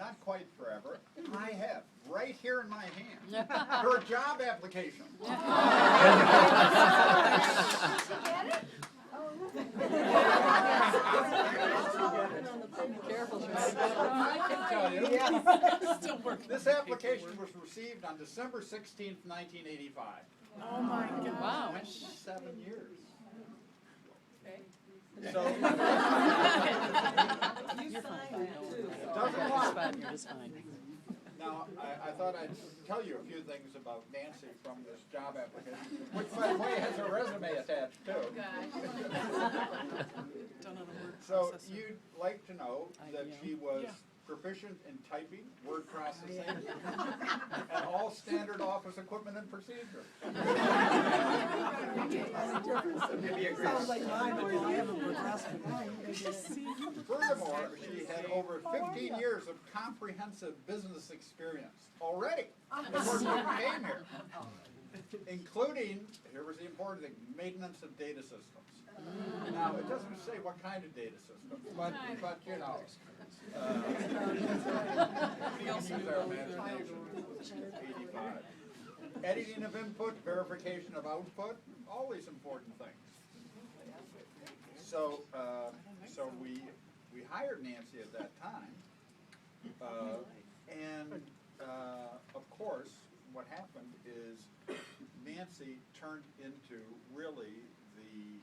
not quite forever. I have, right here in my hand, her job application. Careful, I can tell you, Still working. this application was received on December 16th, 1985. Oh my God. Wow. 7 years. Okay. So, You signed it too. doesn't lie. You're just fine. Now, I thought I'd tell you a few things about Nancy from this job application, which, by the way, has her resume attached too. Done on a word So processor. you'd like to know that IBM. she was Yeah. proficient in typing, word processing, and all standard office equipment and procedures. Sounds like mine, although I have a progressive. Furthermore, she had over 15 years of comprehensive business experience already before she came here, including, here was the important thing, maintenance of data systems. Now, it doesn't say what kind of data systems, but you know. Use our imagination. 85. Editing of input, verification of output, all these important things. So, we hired Nancy at that time, and of course, what happened is Nancy turned into really the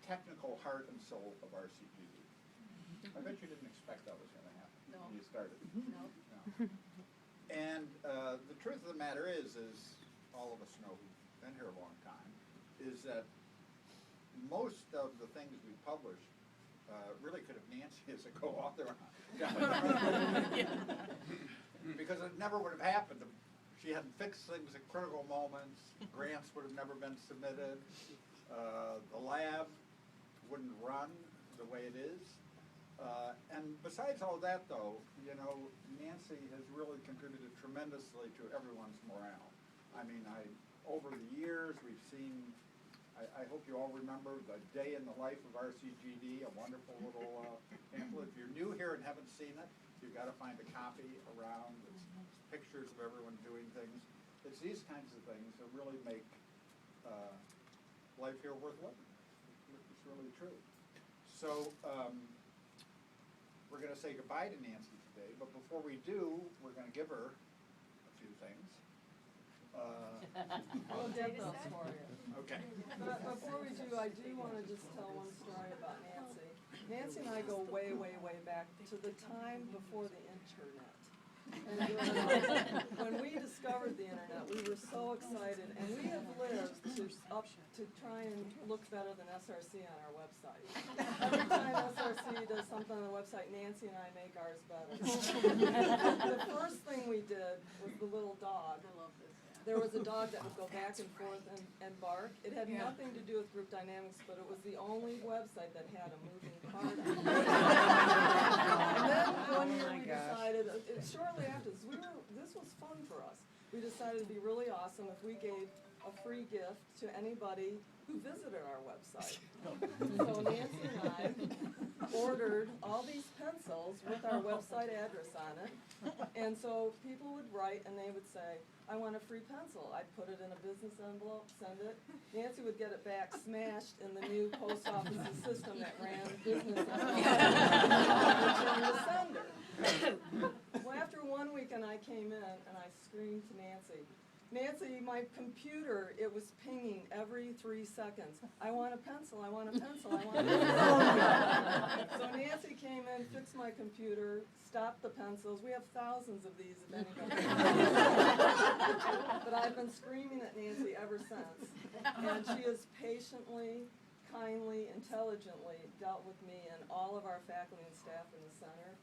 technical heart and soul of RCGD. I bet you didn't expect that was going to happen when you started. No. And the truth of the matter is all of us know who've been here a long time, is that most of the things we publish really could have Nancy as a co-author on. Because it never would have happened. She hadn't fixed things at critical moments. Grants would have never been submitted. The lab wouldn't run the way it is. And besides all that, though, you know, Nancy has really contributed tremendously to everyone's morale. I mean, over the years, we've seen, I hope you all remember the Day in the Life of RCGD, a wonderful little pamphlet. If you're new here and haven't seen it, you've got to find a copy around. It's pictures of everyone doing things. It's these kinds of things that really make life here worth living. It's really true. So, we're going to say goodbye to Nancy today, but before we do, we're going to give her a few things. I'll get those for you. Okay. But before we do, I do want to just tell one story about Nancy. Nancy and I go way, way, way back to the time before the internet. And when we discovered the internet, we were so excited, and we have lived to try and look better than SRC on our website. Every time SRC does something on the website, Nancy and I make ours better. The first thing we did was the little dog. I love this. There was a dog that would go back and forth and bark. It had nothing to do with group dynamics, but it was the only website that had a moving part on it. And then one year we decided, shortly after this, this was fun for us. We decided it'd be really awesome if we gave a free gift to anybody who visited our website. So Nancy and I ordered all these pencils with our website address on it. And so people would write and they would say, I want a free pencil. I'd put it in a business envelope, send it. Nancy would get it back smashed in the new post office's system that ran business envelopes. Return the sender. Well, after 1 week and I came in and I screamed to Nancy, Nancy, my computer, it was pinging every 3 seconds. I want a pencil, I want a pencil, I want a pencil. So Nancy came in, fixed my computer, stopped the pencils. We have thousands of these, if anybody. But I've been screaming at Nancy ever since. And she has patiently, kindly, intelligently dealt with me and all of our faculty and staff in the center.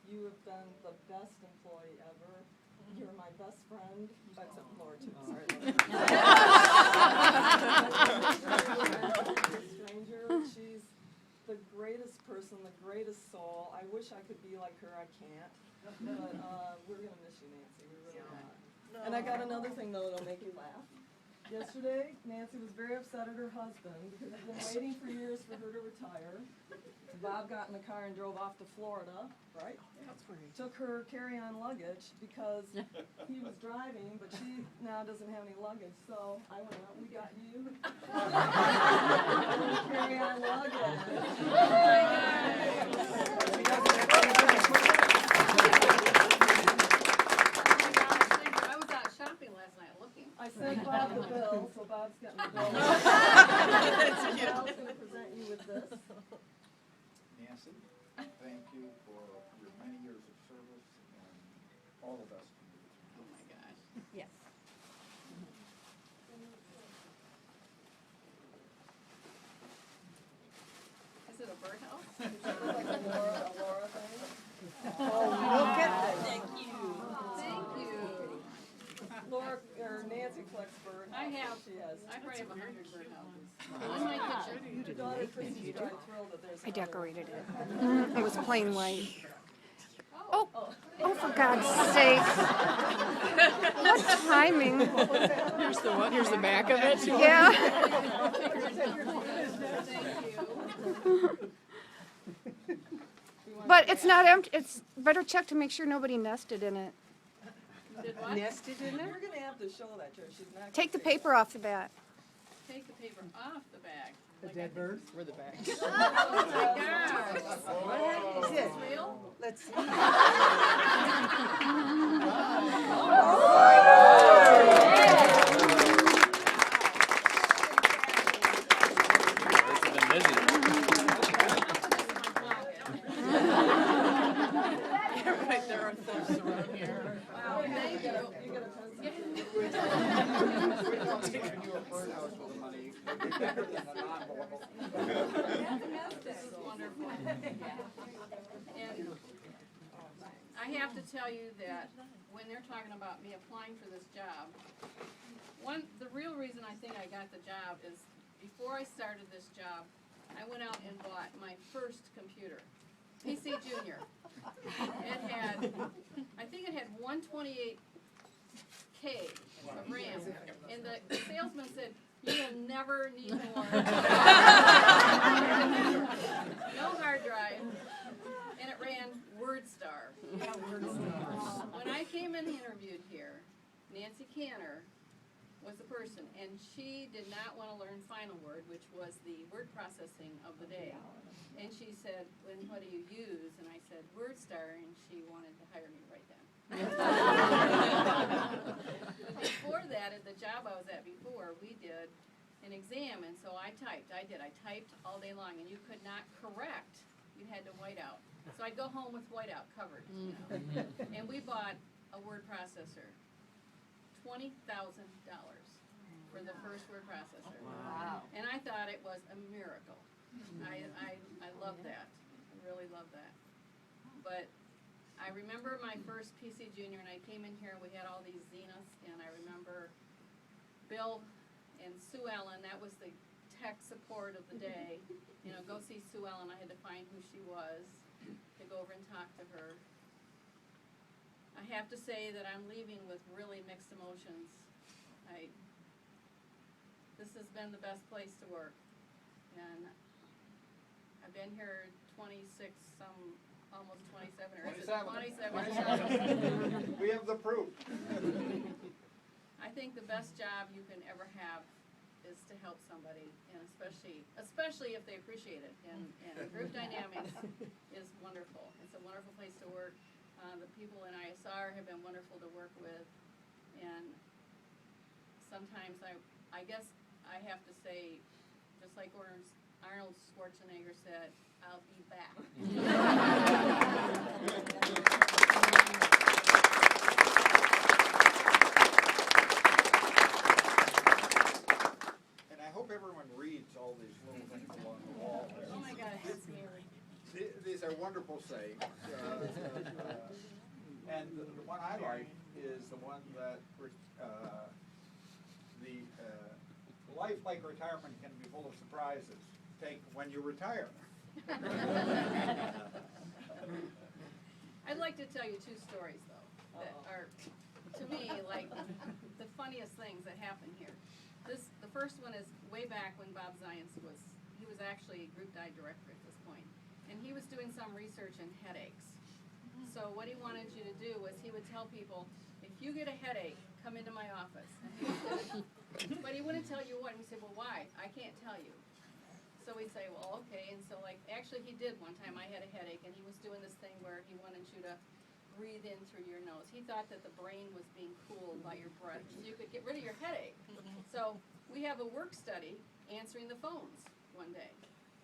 You have been the best employee ever. You're my best friend, except Laura too, sorry. Stranger, she's the greatest person, the greatest soul. I wish I could be like her, I can't. But we're gonna miss you, Nancy, we really are. And I got another thing though that'll make you laugh. Yesterday, Nancy was very upset at her husband because he's been waiting for years for her to retire. Bob got in the car and drove off to Florida, right? That's took her carry-on luggage because he was driving, but she now doesn't have any luggage, so I went out and we got you. Carry-on luggage. I was out shopping last night looking. I sent Bob the bill, so Bob's getting the bill. Bob's gonna present you with this. Nancy, thank you for your many years of service and all the best to you. Oh my gosh. Yes. Is it a birdhouse? Like a Laura thing. Look at this. Thank you. Thank you. Laura, or Nancy collects bird. I have, She has. I probably have 100 birdhouses. In my kitchen. Your daughter Chrissy's probably thrilled that there's. I another one. decorated it. It was plain white. Oh, Oh, for God's sake. What timing. here's the back of it. Yeah. Thank you. But it's not empty. It's better check to make sure nobody nested in it. Did what? Nested in You're gonna have to show that to her, she's not. gonna Take the see it. paper off the bat. Take the paper off the bag. A dead bird? Where the bag? Oh my gosh. Is it? Real? Let's see. Right, there are thieves around here. Wow, thank you. You get a pencil. We're giving you a birdhouse with the money, it'd be better than an envelope. This is wonderful. And I have to tell you that when they're talking about me applying for this job, the real reason I think I got the job is before I started this job, I went out and bought my first computer, PC Junior. It had, I think it had 128K of RAM, and the salesman said, "You will never need more." No hard drive, and it ran WordStar. When I came and interviewed here, Nancy Canner was the person, and she did not want to learn Final Word, which was the word processing of the day. And she said, "What do you use?" And I said, WordStar, and she wanted to hire me right then. But before that, at the job I was at before, we did an exam, and so I typed all day long, and you could not correct. You had to white out. So I'd go home with whiteout covered, you know. And we bought a word processor, $20,000 for the first word processor. Wow. And I thought it was a miracle. I love that. I really love that. But I remember my first PC Junior, and I came in here and we had all these zeniths, and I remember Bill and Sue Ellen, that was the tech support of the day. You know, go see Sue Ellen, I had to find who she was, to go over and talk to her. I have to say that I'm leaving with really mixed emotions. This has been the best place to work, and I've been here 26, almost 27, or is it 27? We have the proof. I think the best job you can ever have is to help somebody, and especially if they appreciate it. And Group Dynamics is wonderful. It's a wonderful place to work. The people in ISR have been wonderful to work with, and sometimes I guess I have to say, just like Arnold Schwarzenegger said, I'll be back. And I hope everyone reads all these little things along the wall. Oh my gosh, it's scary. These are wonderful sayings. And the one I like is the one that, life like retirement can be full of surprises. Take when you retire. I'd like to tell you two stories, though, that are, to me, like the funniest things that happen here. The first one is way back when Bob Zients he was actually Group Di director at this point, and he was doing some research in headaches. So so what he wanted you to do was he would tell people, if you get a headache, come into my office. But he wouldn't tell you what. And we said, well, why? I can't tell you. So we'd say, well, okay. And so, like, actually he did one time. I had a headache, and he was doing this thing where he wanted you to breathe in through your nose. He thought that the brain was being cooled by your breath, so you could get rid of your headache. So we have a work study answering the phones one day.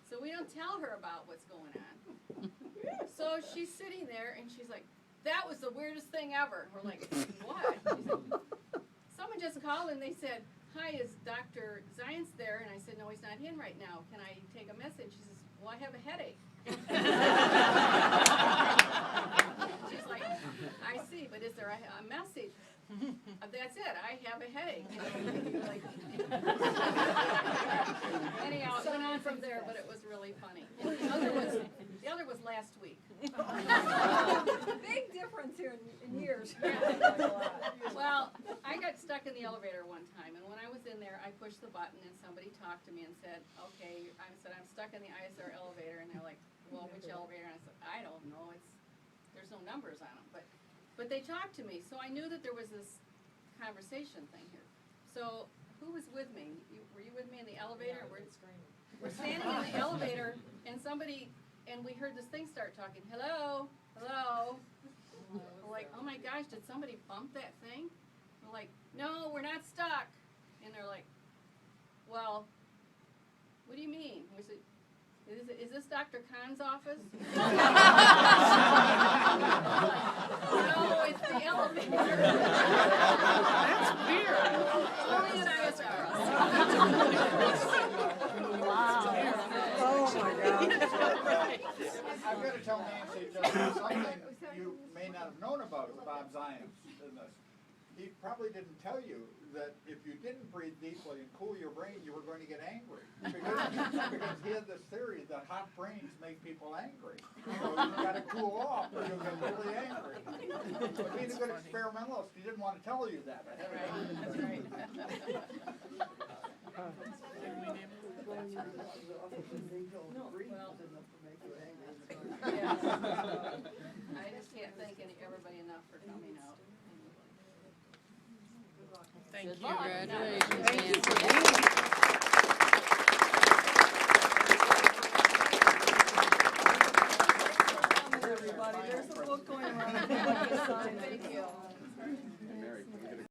So we don't tell her about what's going on. So she's sitting there, and she's like, that was the weirdest thing ever. We're like, what? She said, someone just called, and they said, hi, is Dr. Zients there? And I said, no, he's not in right now. Can I take a message? She says, well, I have a headache. She's like, I see, but is there a message? That's it, I have a headache. Like, anyhow, it went on from there, but it was really funny. And the other was last week. Big difference here in years. Well, I got stuck in the elevator one time, and when I was in there, I pushed the button, and somebody talked to me and said, okay, I'm stuck in the ISR elevator, and they're like, well, which elevator? And I said, I don't know, there's no numbers on them, but they talked to me, so I knew that there was this conversation thing here. So, who was with me? Were you with me in the elevator? We're standing in the elevator, and we heard this thing start talking, hello, hello. We're like, oh my gosh, did somebody bump that thing? We're like, no, we're not stuck. And they're like, well, what do you mean? We said, is this Dr. Khan's office? No, it's the elevator. That's weird. Only at ISR. Oh, my God. I've got to tell Nancy just something you may not have known about Bob Zients in this. He probably didn't tell you that if you didn't breathe deeply and cool your brain, you were going to get angry. Because he had this theory that hot brains make people angry. So you've got to cool off or you'll get really angry. But being a good experimentalist, he didn't want to tell you that ahead of time. That's right. Yeah. I just can't thank everybody enough for coming out. Thank you. luck. Congratulations.